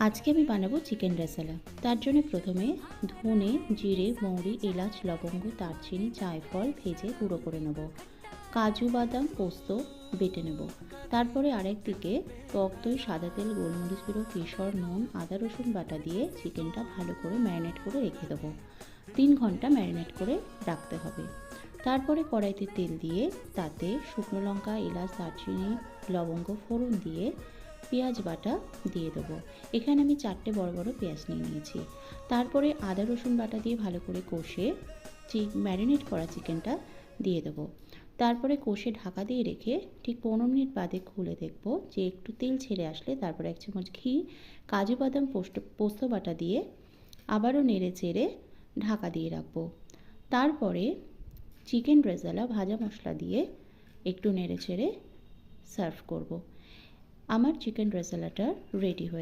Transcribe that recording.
আজকে আমি বানাবো চিকেন রেজালা। তার জন্য প্রথমে ধনে, জিরে, মৌরি, এলাচ, লবঙ্গ, দারচিনি, জায়ফল ভেজে গুঁড়ো করে নেব। কাজু, বাদাম, পোস্ত বেটে নেব। তারপরে আরেক দিকে টক দই, সাদা তেল, গোলমরিচ গুঁড়ো, কেশর, নুন, আদা রসুন বাটা দিয়ে চিকেনটা ভালো করে ম্যারিনেট করে রেখে দেবো। 3 ঘন্টা ম্যারিনেট করে রাখতে হবে। তারপরে কড়াইতে তেল দিয়ে তাতে শুকনো লঙ্কা, এলাচ, দারচিনি, লবঙ্গ ফোড়ন দিয়ে পেঁয়াজ বাটা দিয়ে দেবো। এখানে আমি 4টে বড় বড় পেঁয়াজ নিয়ে নিয়েছি। তারপরে আদা রসুন বাটা দিয়ে ভালো করে কষে ম্যারিনেট করা চিকেনটা দিয়ে দেবো। তারপরে কষে ঢাকা দিয়ে রেখে ঠিক 15 মিনিট বাদে খুলে দেখব যে একটু তেল ছেড়ে আসলে তারপরে 1 চামচ ঘি, কাজু বাদাম পোস্ত বাটা দিয়ে আবারও নেড়ে চেড়ে ঢাকা দিয়ে রাখবো। তারপরে চিকেন রেজালা ভাজা মশলা দিয়ে একটু নেড়ে চেড়ে সার্ভ করব। আমার চিকেন রেজালাটা রেডি হয়ে